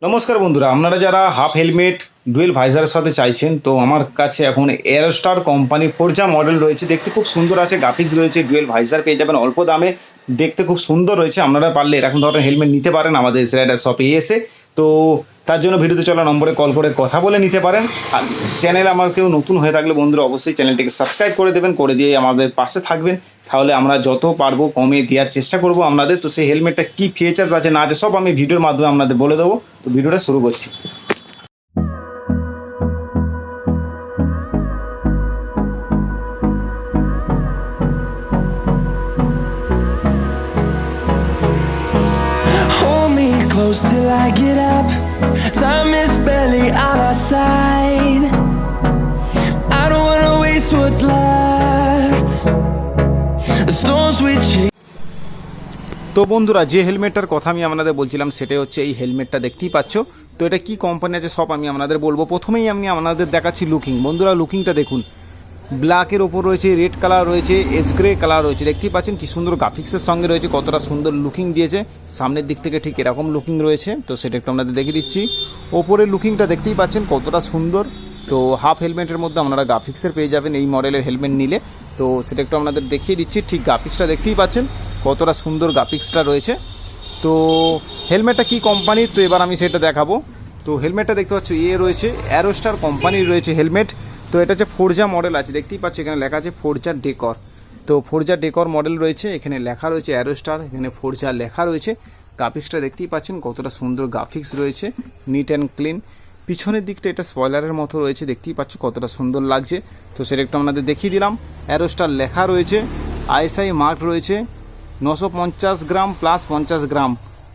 নমস্কার বন্ধুরা, আপনারা যারা হাফ হেলমেট ডুয়েল ভাইজারের সাথে চাইছেন, তো আমার কাছে এখন এরোস্টার কোম্পানি ফোরজা মডেল রয়েছে। দেখতে খুব সুন্দর আছে, গ্রাফিক্স রয়েছে, ডুয়েল ভাইজার পেয়ে যাবেন অল্প দামে। দেখতে খুব সুন্দর রয়েছে। আপনারা পারলে এরকম ধরনের হেলমেট নিতে পারেন আমাদের রাইডার শপে এসে। তো তার জন্য ভিডিওতে চলা নম্বরে কল করে কথা বলে নিতে পারেন। আর চ্যানেলে আমার কেউ নতুন হয়ে থাকলে বন্ধুরা অবশ্যই চ্যানেলটিকে সাবস্ক্রাইব করে দেবেন, করে দিয়ে আমাদের পাশে থাকবেন। তাহলে আমরা যত পারবো কমে দেওয়ার চেষ্টা করব আপনাদের। তো সেই হেলমেটটা কী ফিচার্স আছে না আছে সব আমি ভিডিওর মাধ্যমে আপনাদের বলে দেবো। তো ভিডিওটা শুরু করছি। Hold me close till I get up. Time is barely on our side. I don't wanna waste what's left. The storms we chase. তো বন্ধুরা, যে হেলমেটটার কথা আমি আপনাদের বলছিলাম সেটাই হচ্ছে এই হেলমেটটা দেখতেই পাচ্ছ। তো এটা কি কোম্পানি আছে সব আমি আপনাদের বলবো। প্রথমেই আমি আপনাদের দেখাচ্ছি লুকিং। বন্ধুরা লুকিংটা দেখুন, ব্ল্যাকের ওপর রয়েছে, রেড কালার রয়েছে, এস গ্রে কালার রয়েছে। দেখতেই পাচ্ছেন কি সুন্দর গ্রাফিক্সের সঙ্গে রয়েছে, কতটা সুন্দর লুকিং দিয়েছে। সামনের দিক থেকে ঠিক এরকম লুকিং রয়েছে। তো সেটা একটু আপনাদের দেখিয়ে দিচ্ছি। ওপরের লুকিংটা দেখতেই পাচ্ছেন কতটা সুন্দর। তো হাফ হেলমেটের মধ্যে আপনারা গ্রাফিক্সের পেয়ে যাবেন এই মডেলের হেলমেট নিলে। তো সেটা একটু আপনাদের দেখিয়ে দিচ্ছি। ঠিক গ্রাফিক্সটা দেখতেই পাচ্ছেন কতটা সুন্দর গ্রাফিক্সটা রয়েছে। তো হেলমেটটা কি কোম্পানির, তো এবার আমি সেটা দেখাবো। তো হেলমেটটা দেখতে পাচ্ছ রয়েছে অ্যারোস্টার কোম্পানির রয়েছে হেলমেট। তো এটা হচ্ছে ফোরজা মডেল আছে, দেখতেই পাচ্ছ এখানে লেখা আছে ফোরজা ডেকর। তো ফোরজা ডেকর মডেল রয়েছে, এখানে লেখা রয়েছে অ্যারোস্টার, এখানে ফোরজা লেখা রয়েছে। গ্রাফিক্সটা দেখতেই পাচ্ছেন কতটা সুন্দর গ্রাফিক্স রয়েছে, নিট অ্যান্ড ক্লিন। পিছনের দিকটা এটা স্পয়লারের মতো রয়েছে, দেখতেই পাচ্ছ কতটা সুন্দর লাগছে। তো সেটা একটু আপনাদের দেখিয়ে দিলাম। অ্যারোস্টার লেখা রয়েছে, আইএসআই মার্ক রয়েছে, 950 গ্রাম প্লাস 50 গ্রাম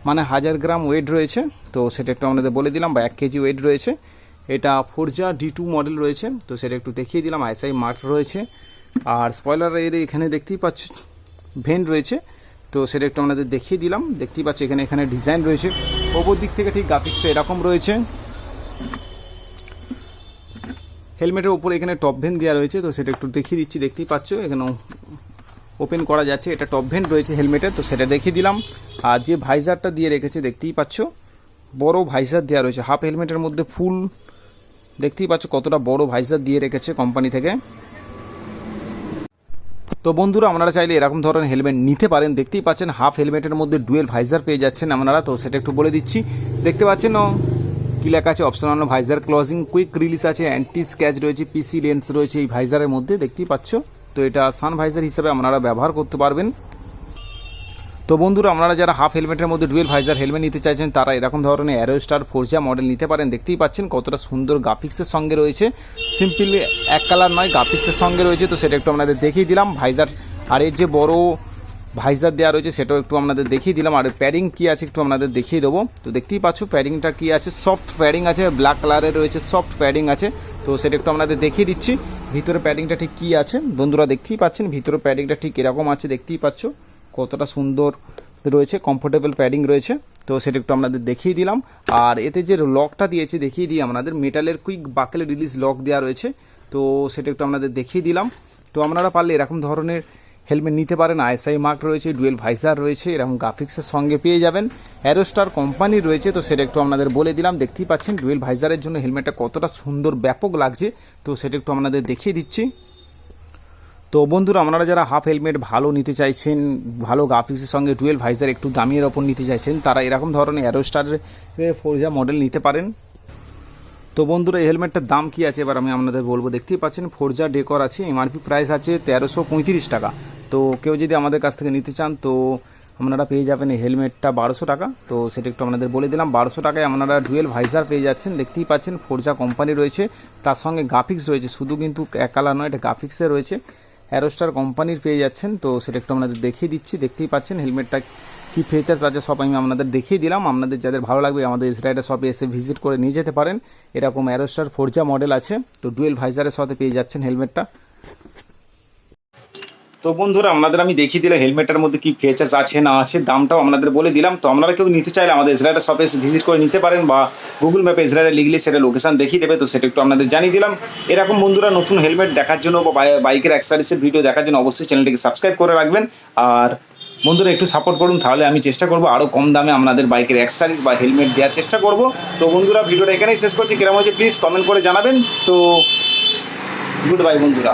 মানে 1000 গ্রাম ওয়েট রয়েছে। তো সেটা একটু আপনাদের বলে দিলাম, বা 1 কেজি ওয়েট রয়েছে। এটা ফোরজা D2 মডেল রয়েছে। তো সেটা একটু দেখিয়ে দিলাম, আইএসআই মার্ক রয়েছে। আর স্পয়লার এখানে দেখতেই পাচ্ছ ভেন্ট রয়েছে। তো সেটা একটু আপনাদের দেখিয়ে দিলাম। দেখতেই পাচ্ছ এখানে ডিজাইন রয়েছে। ওপর দিক থেকে ঠিক গ্রাফিক্সটা এরকম রয়েছে। হেলমেটের উপরে এখানে টপ ভেন্ট দেওয়া রয়েছে। তো সেটা একটু দেখিয়ে দিচ্ছি, দেখতেই পাচ্ছ এখানে ওপেন করা যাচ্ছে। এটা টপ ভেন্ট রয়েছে হেলমেটে। তো সেটা দেখিয়ে দিলাম। আর যে ভাইজারটা দিয়ে রেখেছে দেখতেই পাচ্ছ, বড় ভাইজার দেওয়া রয়েছে হাফ হেলমেটের মধ্যে। ফুল দেখতেই পাচ্ছ কতটা বড় ভাইজার দিয়ে রেখেছে কোম্পানি থেকে। তো বন্ধুরা, আপনারা চাইলে এরকম ধরনের হেলমেট নিতে পারেন। দেখতেই পাচ্ছেন হাফ হেলমেটের মধ্যে ডুয়েল ভাইজার পেয়ে যাচ্ছেন আপনারা। তো সেটা একটু বলে দিচ্ছি, দেখতে পাচ্ছেন কি লেখা আছে, optional visor closing, quick release আছে, অ্যান্টি স্ক্যাচ রয়েছে, পিসি লেন্স রয়েছে এই ভাইজারের মধ্যে, দেখতেই পাচ্ছ। তো এটা সান ভাইজার হিসেবে আপনারা ব্যবহার করতে পারবেন। তো বন্ধুরা, আপনারা যারা হাফ হেলমেটের মধ্যে ডুয়েল ভাইজার হেলমেট নিতে চাইছেন তারা এরকম ধরনের অ্যারোস্টার ফোরজা মডেল নিতে পারেন। দেখতেই পাচ্ছেন কতটা সুন্দর গ্রাফিক্সের সঙ্গে রয়েছে, সিম্পলি এক কালার নয়, গ্রাফিক্সের সঙ্গে রয়েছে। তো সেটা একটু আপনাদের দেখিয়ে দিলাম ভাইজার। আর এর যে বড় ভাইজার দেওয়া রয়েছে সেটাও একটু আপনাদের দেখিয়ে দিলাম। আর প্যাডিং কী আছে একটু আপনাদের দেখিয়ে দেবো। তো দেখতেই পাচ্ছ প্যাডিংটা কী আছে, সফট প্যাডিং আছে, ব্ল্যাক কালারের রয়েছে, সফট প্যাডিং আছে। তো সেটা একটু আপনাদের দেখিয়ে দিচ্ছি। ভিতরে প্যাডিংটা ঠিক কী আছে বন্ধুরা দেখতেই পাচ্ছেন, ভিতরে প্যাডিংটা ঠিক এরকম আছে, দেখতেই পাচ্ছ কতটা সুন্দর রয়েছে, কমফোর্টেবল প্যাডিং রয়েছে। তো সেটা একটু আপনাদের দেখিয়ে দিলাম। আর এতে যে লকটা দিয়েছে দেখিয়ে দিই আপনাদের, মেটালের কুইক বাকেল রিলিজ লক দেওয়া রয়েছে। তো সেটা একটু আপনাদের দেখিয়ে দিলাম। তো আপনারা পারলে এরকম ধরনের হেলমেট নিতে পারেন। আইএসআই মার্ক রয়েছে, ডুয়েল ভাইজার রয়েছে, এরকম গ্রাফিক্সের সঙ্গে পেয়ে যাবেন। অ্যারোস্টার কোম্পানির রয়েছে। তো সেটা একটু আপনাদের বলে দিলাম। দেখতেই পাচ্ছেন ডুয়েল ভাইজারের জন্য হেলমেটটা কতটা সুন্দর ব্যাপক লাগছে। তো সেটা একটু আপনাদের দেখিয়ে দিচ্ছি। তো বন্ধুরা, আপনারা যারা হাফ হেলমেট ভালো নিতে চাইছেন, ভালো গ্রাফিক্সের সঙ্গে ডুয়েল ভাইজার একটু দামির ওপর নিতে চাইছেন, তারা এরকম ধরনের অ্যারোস্টারের ফোরজা মডেল নিতে পারেন। তো বন্ধুরা, এই হেলমেটটার দাম কী আছে এবার আমি আপনাদের বলবো। দেখতেই পাচ্ছেন ফোরজা ডেকর আছে, এমআরপি প্রাইস আছে 1335 টাকা। তো কেউ যদি আমাদের কাছ থেকে নিতে চান তো আপনারা পেয়ে যাবেন এই হেলমেটটা 1200 টাকা। তো সেটা একটু আপনাদের বলে দিলাম, 1200 টাকায় আপনারা ডুয়েল ভাইজার পেয়ে যাচ্ছেন। দেখতেই পাচ্ছেন ফোরজা কোম্পানি রয়েছে, তার সঙ্গে গ্রাফিক্স রয়েছে, শুধু কিন্তু এক কালার নয়, এটা গ্রাফিক্সে রয়েছে, অ্যারোস্টার কোম্পানির পেয়ে যাচ্ছেন। তো সেটা একটু আপনাদের দেখিয়ে দিচ্ছি। দেখতেই পাচ্ছেন হেলমেটটা কী ফিচার্স আছে সব আমি আপনাদের দেখিয়ে দিলাম। আপনাদের যাদের ভালো লাগবে আমাদের রাইডার শপে এসে ভিজিট করে নিয়ে যেতে পারেন। এরকম অ্যারোস্টার ফোরজা মডেল আছে। তো ডুয়েল ভাইজারের সাথে পেয়ে যাচ্ছেন হেলমেটটা। তো বন্ধুরা, আপনাদের আমি দেখিয়ে দিলাম হেলমেটের মধ্যে কি ফিচার্স আছে না আছে, দামটাও আপনাদের বলে দিলাম। তো আপনারা কেউ নিতে চাইলে আমাদের ইসরায়েলের শপে এসে ভিজিট করে নিতে পারেন, বা গুগল ম্যাপে ইসরায়েলে লিখলে সেটা লোকেশন দেখিয়ে দেবে। তো সেটা একটু আপনাদের জানিয়ে দিলাম। এরকম বন্ধুরা নতুন হেলমেট দেখার জন্য বা বাইকের অ্যাক্সেসরিজের ভিডিও দেখার জন্য অবশ্যই চ্যানেলটিকে সাবস্ক্রাইব করে রাখবেন। আর বন্ধুরা একটু সাপোর্ট করুন, তাহলে আমি চেষ্টা করব আরও কম দামে আপনাদের বাইকের অ্যাক্সেসরিজ বা হেলমেট দেওয়ার চেষ্টা করব। তো বন্ধুরা ভিডিওটা এখানেই শেষ করছি, কেমন হচ্ছে প্লিজ কমেন্ট করে জানাবেন। তো গুড বাই বন্ধুরা।